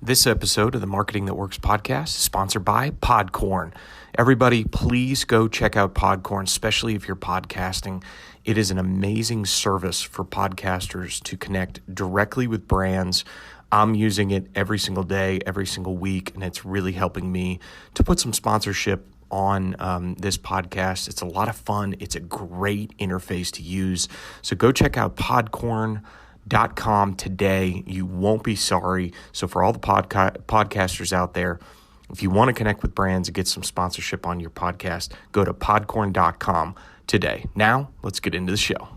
This episode of the Marketing That Works podcast is sponsored by Podcorn. Everybody, please go check out Podcorn, especially if you're podcasting. It is an amazing service for podcasters to connect directly with brands. I'm using it every single day, every single week, and it's really helping me to put some sponsorship on this podcast. It's a lot of fun. It's a great interface to use. So go check out Podcorn.com today. You won't be sorry. So for all the podcasters out there, if you want to connect with brands and get some sponsorship on your podcast, go to podcorn.com today. Now, let's get into the show.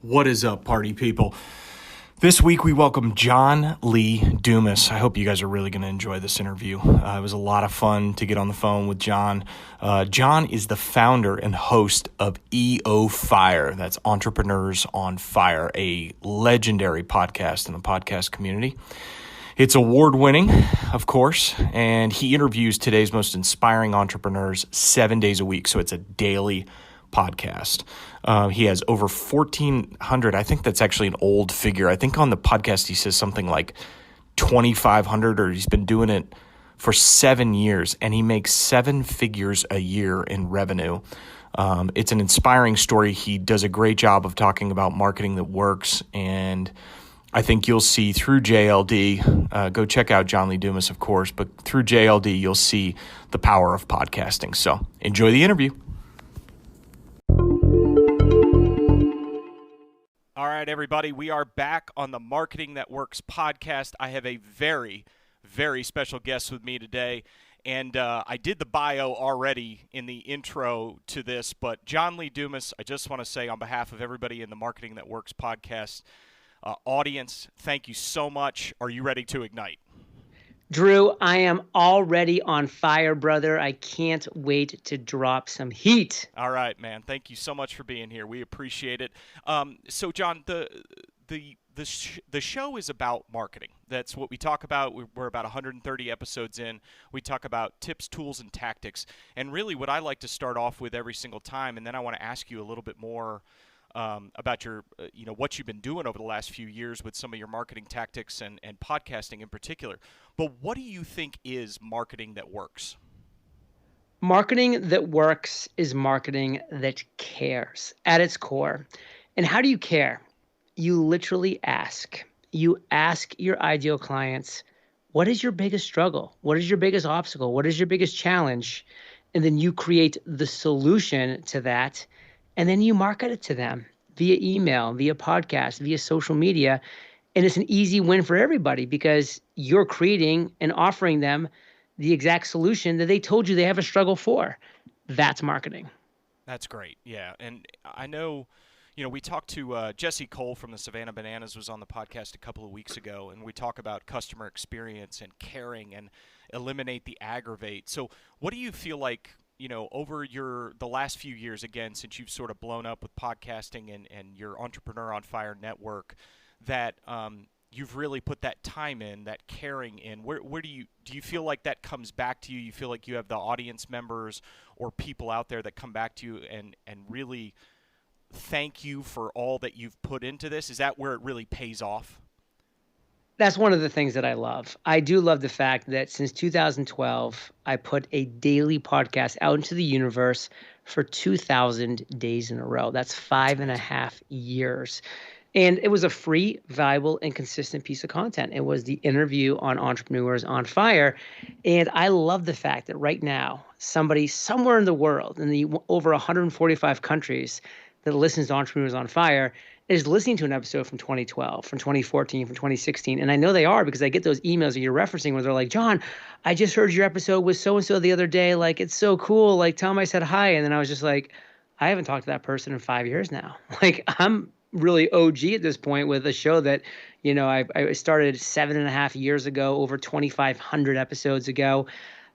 What is up, party people? This week, we welcome John Lee Dumas. I hope you guys are really going to enjoy this interview. It was a lot of fun to get on the phone with John. John is the founder and host of EO Fire. That's Entrepreneurs on Fire, a legendary podcast in the podcast community. It's award-winning, of course, and he interviews today's most inspiring entrepreneurs 7 days a week, so it's a daily podcast. He has over 1,400. I think that's actually an old figure. I think on the podcast he says something like 2,500, or he's been doing it for 7 years, and he makes 7 figures a year in revenue. It's an inspiring story. He does a great job of talking about marketing that works, and I think you'll see through JLD, go check out John Lee Dumas, of course, but through JLD, you'll see the power of podcasting. So enjoy the interview. All right, everybody, we are back on the Marketing That Works podcast. I have a very, very special guest with me today, and I did the bio already in the intro to this, but John Lee Dumas, I just want to say on behalf of everybody in the Marketing That Works podcast audience, thank you so much. Are you ready to ignite? Drew, I am already on fire, brother. I can't wait to drop some heat. All right, man. Thank you so much for being here. We appreciate it. So, John, the show is about marketing. That's what we talk about. We're about 130 episodes in. We talk about tips, tools, and tactics. And really what I like to start off with every single time, and then I want to ask you a little bit more about your, what you've been doing over the last few years with some of your marketing tactics and podcasting in particular. But what do you think is marketing that works? Marketing that works is marketing that cares at its core. And how do you care? You literally ask. You ask your ideal clients, what is your biggest struggle? What is your biggest obstacle? What is your biggest challenge? And then you create the solution to that. And then you market it to them via email, via podcast, via social media. And it's an easy win for everybody because you're creating and offering them the exact solution that they told you they have a struggle for. That's marketing. That's great. Yeah. And I know, we talked to Jesse Cole from the Savannah Bananas was on the podcast a couple of weeks ago, and we talk about customer experience and caring and eliminate the aggravate. So what do you feel like, over the last few years, again, since you've sort of blown up with podcasting and your Entrepreneur on Fire network, that you've really put that time in, that caring in? Where do you feel like that comes back to you? You feel like you have the audience members or people out there that come back to you and really thank you for all that you've put into this? Is that where it really pays off? That's one of the things that I love. I do love the fact that since 2012, I put a daily podcast out into the universe for 2,000 days in a row. That's 5.5 years. And it was a free, valuable, and consistent piece of content. It was the interview on Entrepreneurs on Fire. And I love the fact that right now, somebody somewhere in the world, in the over 145 countries that listens to Entrepreneurs on Fire, is listening to an episode from 2012, from 2014, from 2016. And I know they are because I get those emails that you're referencing where they're like, John, I just heard your episode with so-and-so the other day. Like, it's so cool. Like, tell them I said hi. And then I was just like, I haven't talked to that person in 5 years now. Like, I'm really OG at this point with a show that, I started 7.5 years ago, over 2,500 episodes ago.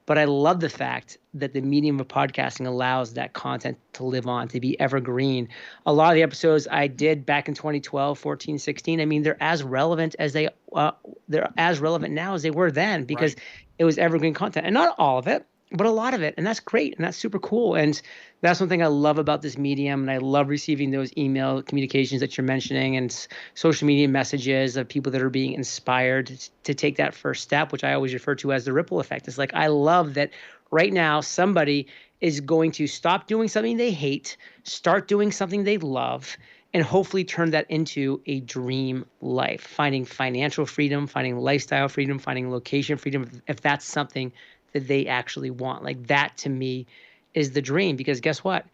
But I love the fact that the medium of podcasting allows that content to live on, to be evergreen. A lot of the episodes I did back in 2012, 14, 16, I mean, they're as relevant now as they were then, because it was evergreen content, and not all of it, but a lot of it, and that's great, and that's super cool. And that's one thing I love about this medium, and I love receiving those email communications that you're mentioning, and social media messages of people that are being inspired to take that first step, which I always refer to as the ripple effect. It's like I love that right now somebody is going to stop doing something they hate, start doing something they love, and hopefully turn that into a dream life, finding financial freedom, finding lifestyle freedom, finding location freedom, if that's something that they actually want. Like that to me is the dream, because guess what?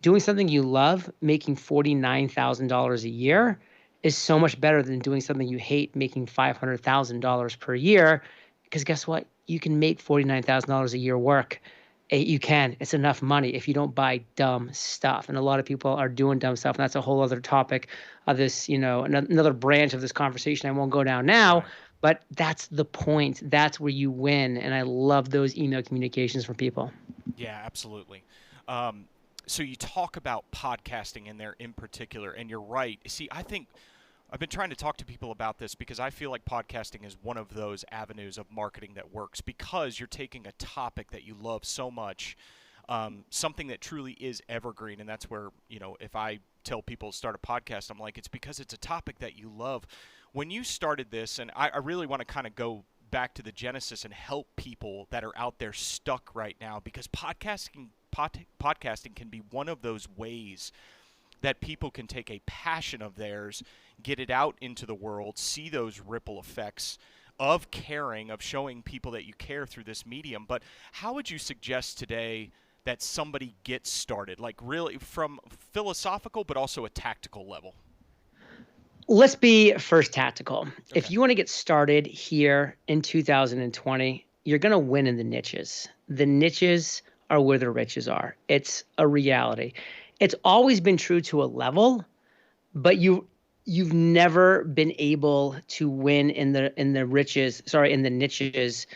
Doing something you love, making $49,000 a year is so much better than doing something you hate, making $500,000 per year. Because guess what? You can make $49,000 a year work. You can. It's enough money if you don't buy dumb stuff. And a lot of people are doing dumb stuff. And that's a whole other topic of this, another branch of this conversation I won't go down now. Right. But that's the point. That's where you win. And I love those email communications from people. Yeah, absolutely. Um, so you talk about podcasting in there in particular, and you're right. See, I think I've been trying to talk to people about this because I feel like podcasting is one of those avenues of marketing that works because you're taking a topic that you love so much, something that truly is evergreen. And that's where, if I tell people to start a podcast, I'm like, it's because it's a topic that you love. When you started this, and I really want to kind of go back to the genesis and help people that are out there stuck right now, because podcasting can be one of those ways that people can take a passion of theirs, get it out into the world, see those ripple effects of caring, of showing people that you care through this medium. But how would you suggest today that somebody gets started, like really from philosophical but also a tactical level? Let's be first tactical. If Okay. you want to get started here in 2020, you're going to win in the niches. The niches are where the riches are. It's a reality. It's always been true to a level, but you've never been able to win in the niches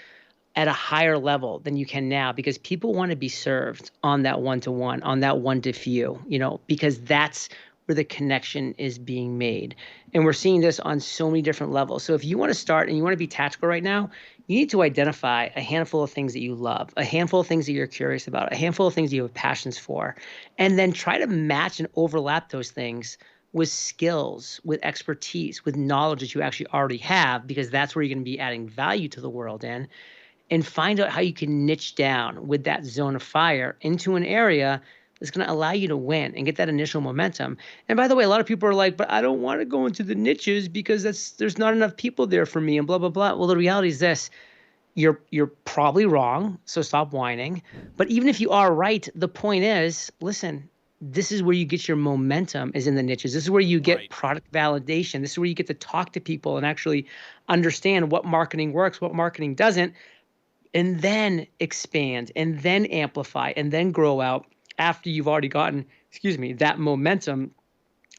at a higher level than you can now, because people want to be served on that one-to-one, on that one-to-few, because that's where the connection is being made. And we're seeing this on so many different levels. So if you want to start and you want to be tactical right now, you need to identify a handful of things that you love, a handful of things that you're curious about, a handful of things you have passions for, and then try to match and overlap those things with skills, with expertise, with knowledge that you actually already have, because that's where you're going to be adding value to the world in, and find out how you can niche down with that zone of fire into an area that's going to allow you to win and get that initial momentum. And by the way, a lot of people are like, but I don't want to go into the niches because there's not enough people there for me and blah, blah, blah. Well, the reality is this. You're probably wrong, so stop whining. But even if you are right, the point is, listen, this is where you get your momentum, is in the niches. This is where you get Right. product validation. This is where you get to talk to people and actually understand what marketing works, what marketing doesn't, and then expand and then amplify and then grow out after you've already gotten, that momentum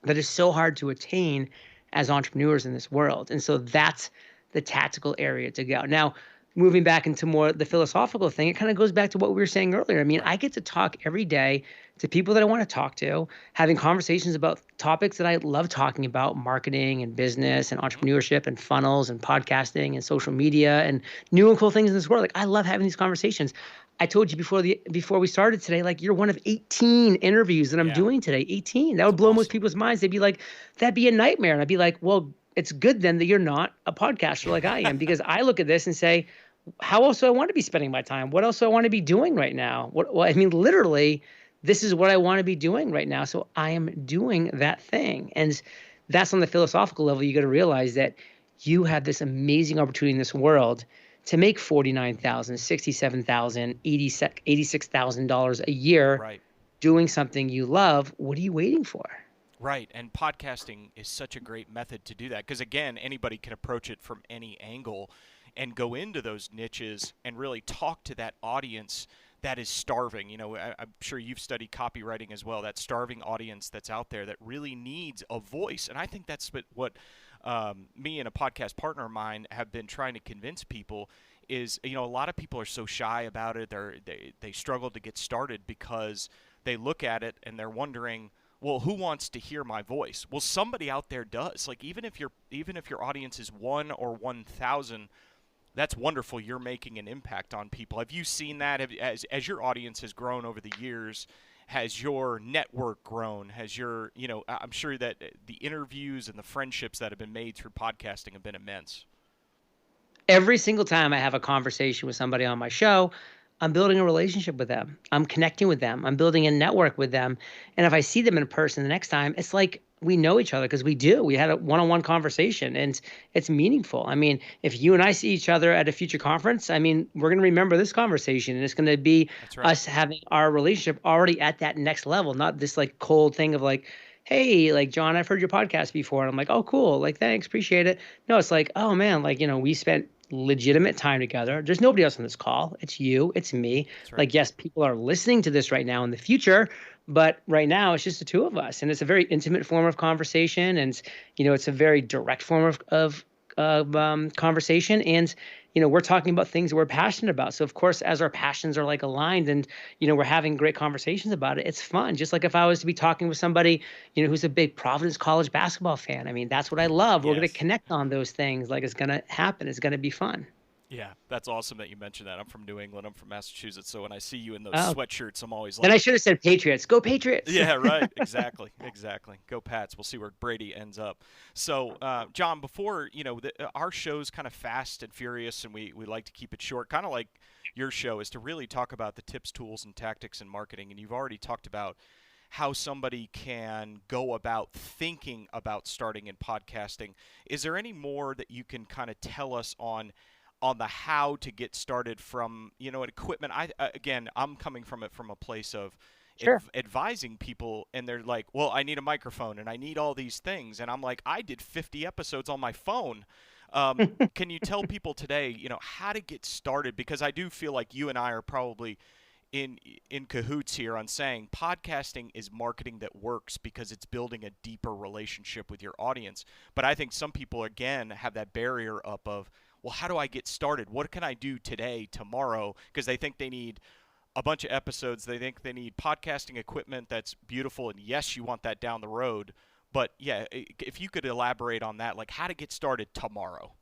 that is so hard to attain as entrepreneurs in this world. And so that's the tactical area to go. Now, moving back into more the philosophical thing, it kind of goes back to what we were saying earlier. I mean, Right. I get to talk every day to people that I want to talk to, having conversations about topics that I love talking about, marketing and business and Hmm. entrepreneurship and funnels and podcasting and social media and new and cool things in this world. Like I love having these conversations. I told you before we started today, like you're one of 18 interviews that I'm Yeah. doing today. 18. That It's would blow most awesome. people's minds. They'd be like, that'd be a nightmare. And I'd be like, well, it's good then that you're not a podcaster like I am, because I look at this and say, how else do I want to be spending my time? What else do I want to be doing right now? Well, I mean, literally, this is what I want to be doing right now. So I am doing that thing. And that's on the philosophical level. You got to realize that you have this amazing opportunity in this world to make $49,000, $67,000, $86,000 a year Right. doing something you love. What are you waiting for? Right, and podcasting is such a great method to do that because, again, anybody can approach it from any angle and go into those niches and really talk to that audience that is starving. I'm sure you've studied copywriting as well, that starving audience that's out there that really needs a voice. And I think that's what me and a podcast partner of mine have been trying to convince people is, a lot of people are so shy about it. They struggle to get started because they look at it and they're wondering, well, who wants to hear my voice? Well, somebody out there does. Like even if your audience is 1 or 1,000, That's wonderful. You're making an impact on people. Have you seen that? As your audience has grown over the years, has your network grown? Has your, I'm sure that the interviews and the friendships that have been made through podcasting have been immense. Every single time I have a conversation with somebody on my show, I'm building a relationship with them. I'm connecting with them. I'm building a network with them. And if I see them in person the next time, it's like we know each other because we do. We had a one-on-one conversation and it's meaningful. I mean, if you and I see each other at a future conference, I mean, we're going to remember this conversation and it's going to be That's right. us having our relationship already at that next level, not this like cold thing of like, hey, like John, I've heard your podcast before. And I'm like, oh, cool. Like, thanks, appreciate it. No, it's like, oh man, like, we spent legitimate time together. There's nobody else on this call. It's you, it's me. That's right. Like, yes, people are listening to this right now in the future, but right now it's just the two of us. And it's a very intimate form of conversation. And, it's a very direct form of conversation. And, we're talking about things that we're passionate about. So of course, as our passions are like aligned and, we're having great conversations about it, it's fun. Just like if I was to be talking with somebody, who's a big Providence College basketball fan. I mean, that's what I love. We're going to Yes. connect on those things. Like it's going to happen. It's going to be fun. Yeah, that's awesome that you mentioned that. I'm from New England. I'm from Massachusetts. So when I see you in those Oh, sweatshirts, I'm always then like, I should have said Patriots. Go Patriots. yeah, right. Exactly. Exactly. Go Pats. We'll see where Brady ends up. So, John, before, our show's kind of fast and furious, and we like to keep it short, kind of like your show, is to really talk about the tips, tools, and tactics in marketing. And you've already talked about how somebody can go about thinking about starting in podcasting. Is there any more that you can kind of tell us on the how to get started from equipment? Again, I'm coming from it from a place of Sure. advising people, and they're like, well, I need a microphone and I need all these things, and I'm like, I did 50 episodes on my phone. Can you tell people today, how to get started? Because I do feel like you and I are probably in in cahoots here on saying podcasting is marketing that works because it's building a deeper relationship with your audience. But I think some people again have that barrier up of, well, how do I get started? What can I do today, tomorrow? Because they think they need a bunch of episodes. They think they need podcasting equipment that's beautiful, and yes, you want that down the road. But yeah, if you could elaborate on that, like how to get started tomorrow.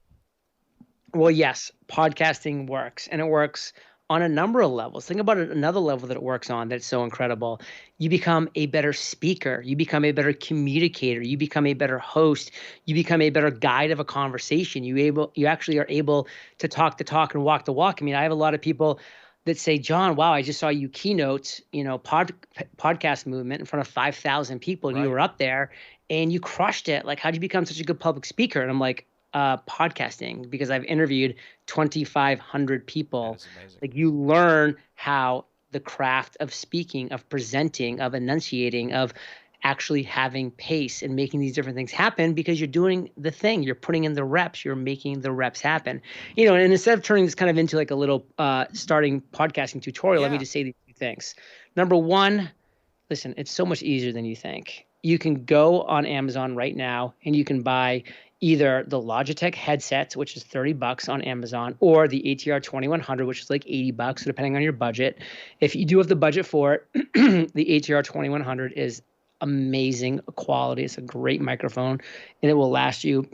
Well, yes, podcasting works and it works on a number of levels. Think about it, another level that it works on that's so incredible. You become a better speaker, you become a better communicator, you become a better host, you become a better guide of a conversation. You actually are able to talk the talk and walk the walk. I mean, I have a lot of people that say, John, wow, I just saw you keynote, podcast movement in front of 5,000 people and you Right. were up there and you crushed it. Like, how'd you become such a good public speaker? And I'm like, podcasting, because I've interviewed 2,500 That people. is amazing. Like, you learn how the craft of speaking, of presenting, of enunciating, of actually having pace and making these different things happen because you're doing the thing, you're putting in the reps, you're making the reps happen. And instead of turning this kind of into like a little starting podcasting tutorial, let me Yeah. just say these two things. Number one, listen, it's so much easier than you think. You can go on Amazon right now and you can buy either the Logitech headset, which is $30 on Amazon, or the ATR 2100, which is like $80, depending on your budget. If you do have the budget for it, the ATR 2100 is amazing quality. It's a great microphone and it will last you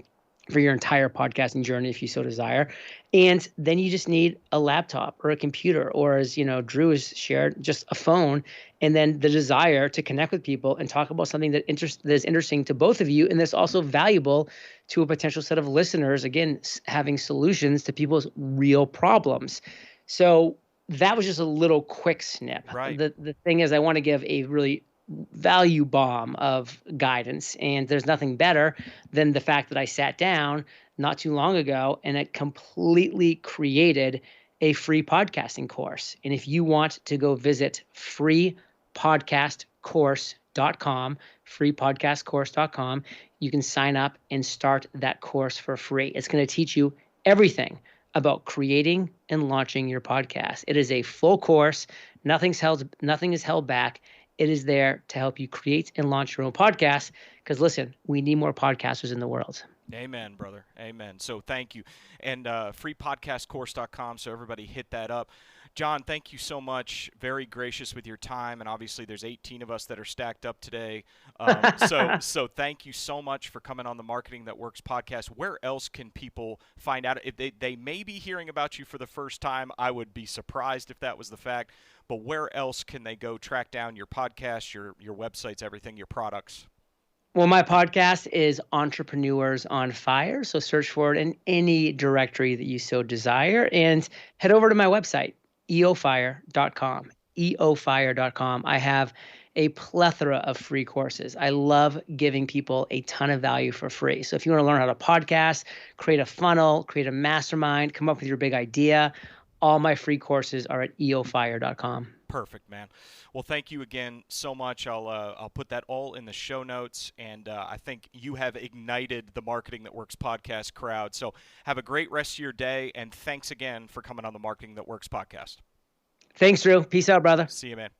for your entire podcasting journey if you so desire. And then you just need a laptop or a computer, or as Drew has shared, just a phone, and then the desire to connect with people and talk about something that is interesting to both of you and that's also valuable to a potential set of listeners, again, having solutions to people's real problems. So that was just a little quick snip. Right. The thing is, I want to give a really value bomb of guidance, and there's nothing better than the fact that I sat down not too long ago and it completely created a free podcasting course. And if you want to go visit freepodcastcourse.com, freepodcastcourse.com, you can sign up and start that course for free. It's going to teach you everything about creating and launching your podcast. It is a full course. Nothing is held back. It is there to help you create and launch your own podcast. Because listen, we need more podcasters in the world. Amen, brother. Amen. So thank you. And freepodcastcourse.com, so everybody hit that up. John, thank you so much. Very gracious with your time, and obviously there's 18 of us that are stacked up today. So thank you so much for coming on the Marketing That Works podcast. Where else can people find out? If they may be hearing about you for the first time, I would be surprised if that was the fact. But where else can they go track down your podcast, your websites, everything, your products? Well, my podcast is Entrepreneurs on Fire. So search for it in any directory that you so desire and head over to my website, eofire.com. eofire.com. I have a plethora of free courses. I love giving people a ton of value for free. So if you want to learn how to podcast, create a funnel, create a mastermind, come up with your big idea, all my free courses are at eofire.com. Perfect, man. Well, thank you again so much. I'll put that all in the show notes, and I think you have ignited the Marketing That Works podcast crowd. So have a great rest of your day, and thanks again for coming on the Marketing That Works podcast. Thanks, Drew. Peace out, brother. See you, man.